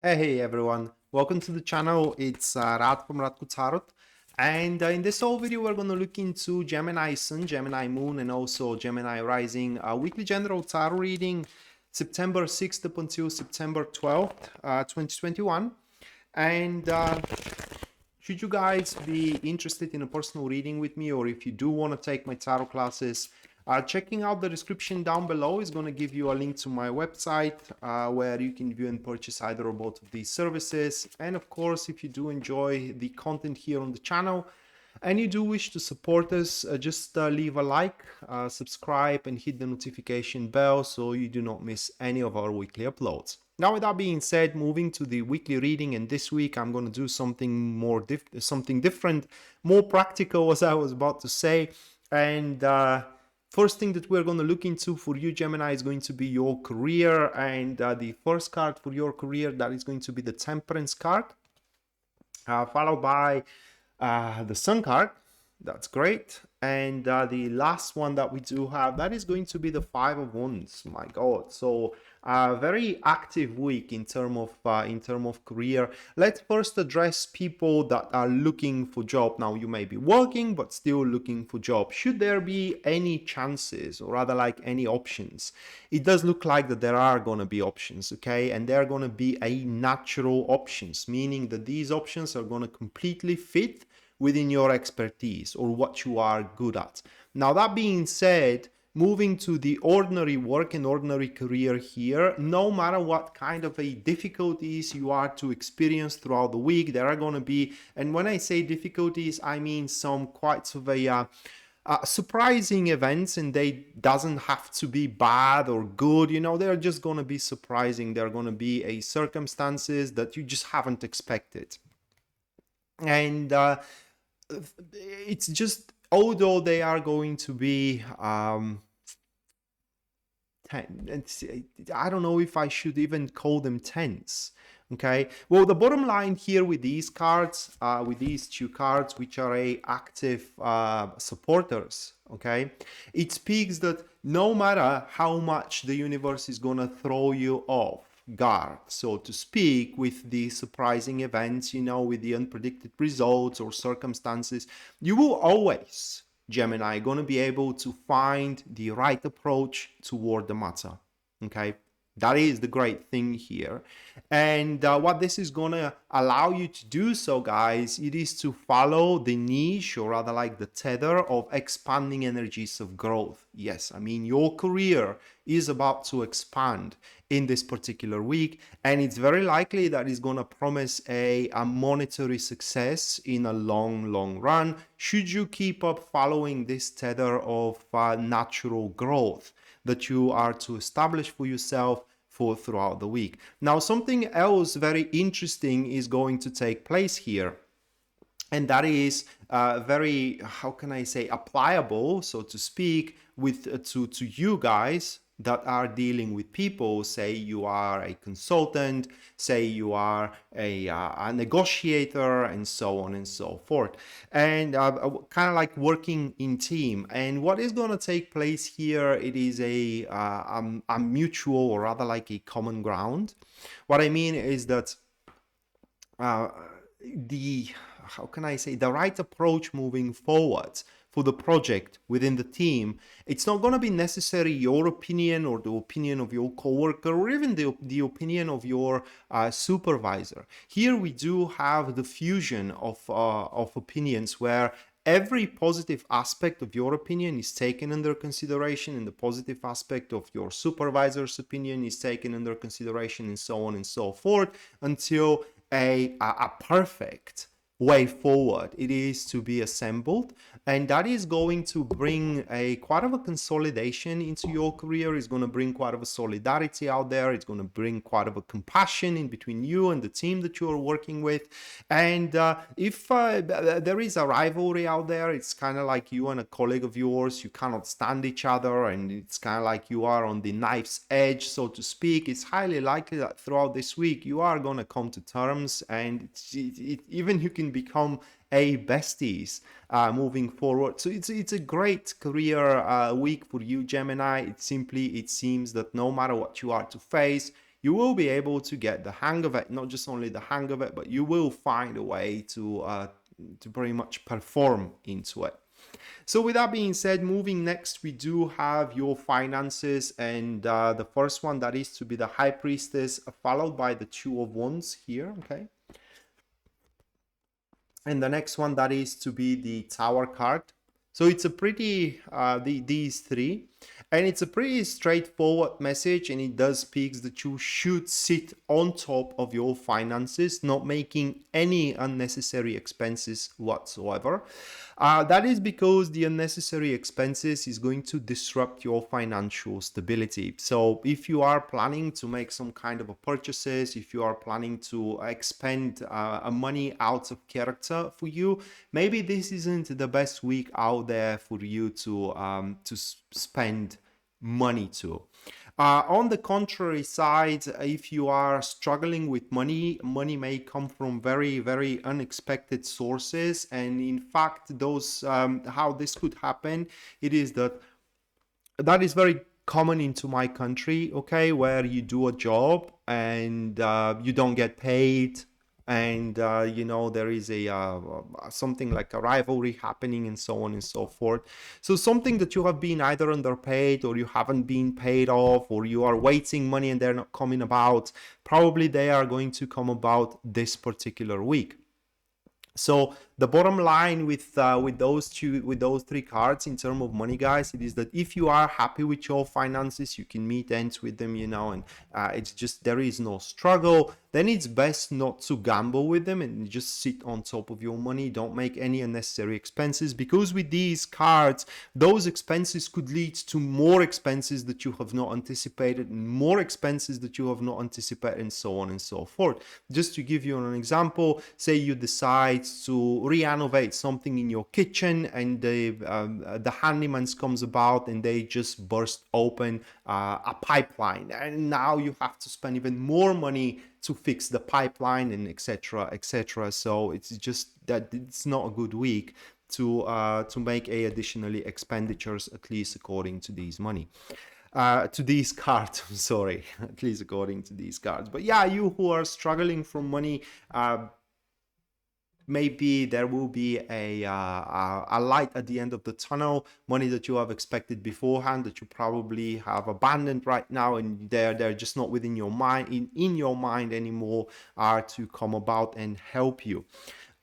Hey everyone, welcome to the channel. It's Rad from Radko Tarot, and in this whole video we're going to look into Gemini Sun, Gemini Moon, and also Gemini Rising weekly general tarot reading September 6th up until September 12th, 2021. And should you guys be interested in a personal reading with me, or if you do want to take my tarot classes, checking out the description down below is going to give you a link to my website where you can view and purchase either or both of these services. And of course, if you do enjoy the content here on the channel and you do wish to support us, just leave a like, subscribe, and hit the notification bell so you do not miss any of our weekly uploads. Now, with that being said, moving to the weekly reading, and this week I'm going to do something more something different, more practical, as I was about to say. And first thing that we're going to look into for you, Gemini, is going to be your career. And the first card for your career, that is going to be the Temperance card, followed by the Sun card. That's great. And the last one that we do have, that is going to be the Five of Wands. My God. So very active week in term of career. Let's first address people that are looking for job. Now, you may be working but still looking for job. Should there be any chances, or rather like any options? It does look like that there are going to be options, okay? And they're going to be a natural options, meaning that these options are going to completely fit within your expertise or what you are good at. Now, that being said, moving to the ordinary work and ordinary career here, no matter what kind of a difficulties you are to experience throughout the week, there are going to be, and when I say difficulties, I mean some quite sort of a surprising events, and they doesn't have to be bad or good, you know, they're just going to be surprising. They're going to be a circumstances that you just haven't expected. And it's just, although they are going to be I don't know if I should even call them tense. Okay, well, the bottom line here with these cards, with these two cards, which are a active supporters, okay, it speaks that no matter how much the universe is gonna throw you off guard, so to speak, with the surprising events, you know, with the unpredicted results or circumstances, you will always, Gemini, going to be able to find the right approach toward the matter. Okay, that is the great thing here. And what this is going to allow you to do, so guys, it is to follow the niche, or rather like the tether of expanding energies of growth. Yes, I mean, your career is about to expand in this particular week, and it's very likely that it's going to promise a monetary success in a long run, should you keep up following this tether of natural growth that you are to establish for yourself for throughout the week. Now, something else very interesting is going to take place here, and that is very, how can I say, applicable, so to speak, with to you guys that are dealing with people. Say you are a consultant, say you are a negotiator, and so on and so forth, and kind of like working in team. And what is going to take place here, it is a mutual, or rather like a common ground. What I mean is that the, how can I say, the right approach moving forward for the project within the team, it's not going to be necessarily your opinion or the opinion of your coworker or even the opinion of your supervisor. Here we do have the fusion of opinions, where every positive aspect of your opinion is taken under consideration, and the positive aspect of your supervisor's opinion is taken under consideration, and so on and so forth, until a perfect way forward it is to be assembled. And that is going to bring a quite of a consolidation into your career. It's going to bring quite of a solidarity out there. It's going to bring quite of a compassion in between you and the team that you are working with. And if there is a rivalry out there, it's kind of like you and a colleague of yours, you cannot stand each other, and it's kind of like you are on the knife's edge, so to speak, it's highly likely that throughout this week you are going to come to terms, and even you can become a besties moving forward. So it's a great career week for you, Gemini. It seems that no matter what you are to face, you will be able to get the hang of it. Not just only the hang of it, but you will find a way to pretty much perform into it. So with that being said, moving next, we do have your finances, and the first one, that is to be the High Priestess, followed by the Two of Wands here, okay? And the next one, that is to be the Tower card. So it's a pretty, these three, and it's a pretty straightforward message, and it does speak that you should sit on top of your finances, not making any unnecessary expenses whatsoever. That is because the unnecessary expenses is going to disrupt your financial stability. So if you are planning to make some kind of a purchases, if you are planning to expend money out of character for you, maybe this isn't the best week out there for you to spend money to. On the contrary side, if you are struggling with money may come from very, very unexpected sources. And in fact, those how this could happen, it is that is very common into my country, okay, where you do a job and you don't get paid, and you know, there is a something like a rivalry happening and so on and so forth. So something that you have been either underpaid, or you haven't been paid off, or you are waiting money and they're not coming about, probably they are going to come about this particular week. So the bottom line with those three cards in terms of money, guys, it is that if you are happy with your finances, you can meet ends with them, you know, and it's just, there is no struggle, then it's best not to gamble with them and just sit on top of your money. Don't make any unnecessary expenses, because with these cards, those expenses could lead to more expenses that you have not anticipated, and more expenses that you have not anticipated, and so on and so forth. Just to give you an example, say you decide to renovate something in your kitchen, and the handyman comes about and they just burst open a pipeline, and now you have to spend even more money to fix the pipeline, and etc, etc. So it's just that it's not a good week to make additionally expenditures, at least according to these money. To these cards, I'm sorry, at least according to these cards. But yeah, you who are struggling for money, maybe there will be a light at the end of the tunnel. Money that you have expected beforehand, that you probably have abandoned right now, and they're just not within your mind, in your mind anymore, are to come about and help you.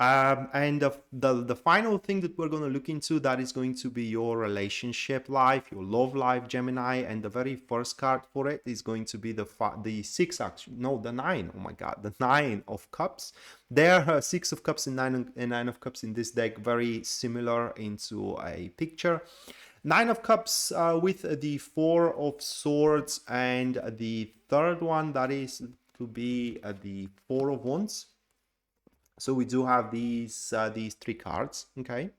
And the final thing that we're going to look into, that is going to be your relationship life, your love life, Gemini. And the very first card for it is going to be the six, actually, no, the nine. Oh my God, the Nine of Cups. There are Six of Cups and Nine of Cups in this deck, very similar into a picture. Nine of Cups with the Four of Swords, and the third one, that is to be the Four of Wands. So we do have these three cards, okay?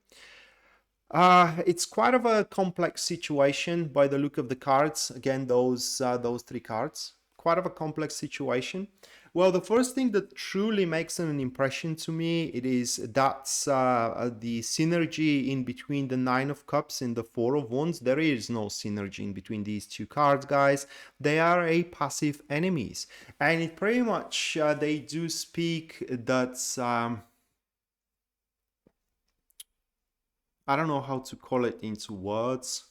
It's quite of a complex situation by the look of the cards. Again, those three cards, quite of a complex situation. Well, the first thing that truly makes an impression to me, it is that's the synergy in between the Nine of Cups and the Four of Wands. There is no synergy in between these two cards, guys. They are a passive enemies, and it pretty much they do speak that I don't know how to call it into words.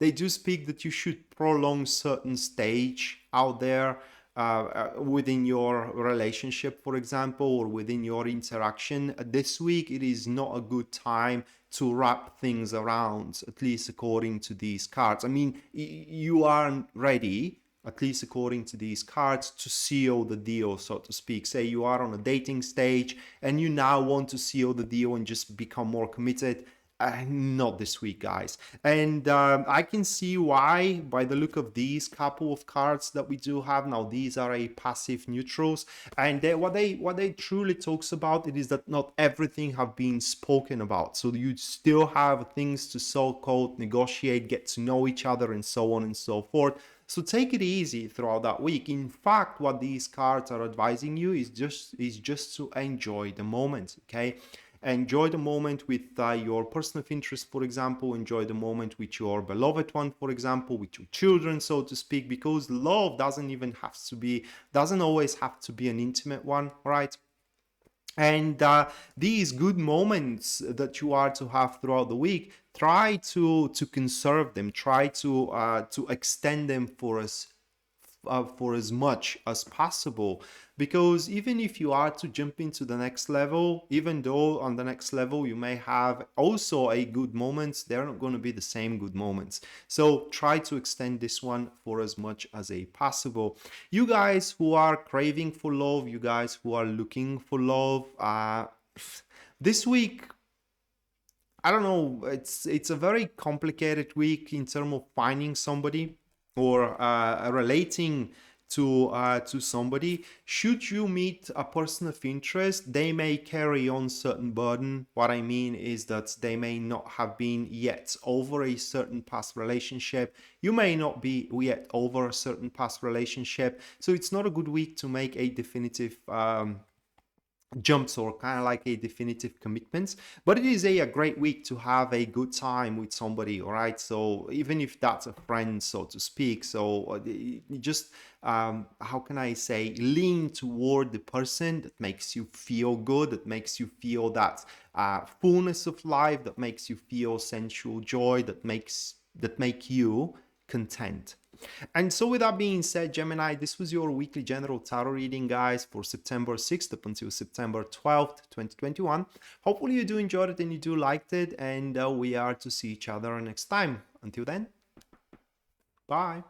They do speak that you should prolong certain stage out there within your relationship, for example, or within your interaction. This week, it is not a good time to wrap things around, at least according to these cards. I mean, you aren't ready, at least according to these cards, to seal the deal, so to speak. Say you are on a dating stage and you now want to seal the deal and just become more committed. Not this week, guys. And I can see why by the look of these couple of cards that we do have now. These are a passive neutrals, and what they truly talks about, it is that not everything have been spoken about. So you still have things to so-called negotiate, get to know each other, and so on and so forth. So take it easy throughout that week. In fact, what these cards are advising you is just to enjoy the moment, okay? Enjoy the moment with your person of interest, for example. Enjoy the moment with your beloved one, for example, with your children, so to speak, because love doesn't always have to be an intimate one, right? And these good moments that you are to have throughout the week, try to conserve them, try to extend them for as much as possible, because even if you are to jump into the next level, even though on the next level you may have also a good moments, they're not going to be the same good moments. So try to extend this one for as much as a possible. You guys who are craving for love, you guys who are looking for love, this week, I don't know, it's a very complicated week in terms of finding somebody or relating to somebody. Should you meet a person of interest, they may carry on certain burden. What I mean is that they may not have been yet over a certain past relationship. You may not be yet over a certain past relationship. So it's not a good week to make a definitive jumps or kind of like a definitive commitments, but it is a great week to have a good time with somebody. All right, so even if that's a friend, so to speak, so you just how can I say, lean toward the person that makes you feel good, that makes you feel that fullness of life, that makes you feel sensual joy, that make you content. And so with that being said, Gemini, this was your weekly general tarot reading, guys, for September 6th up until September 12th, 2021. Hopefully you do enjoy it and you do liked it, and we are to see each other next time. Until then, bye.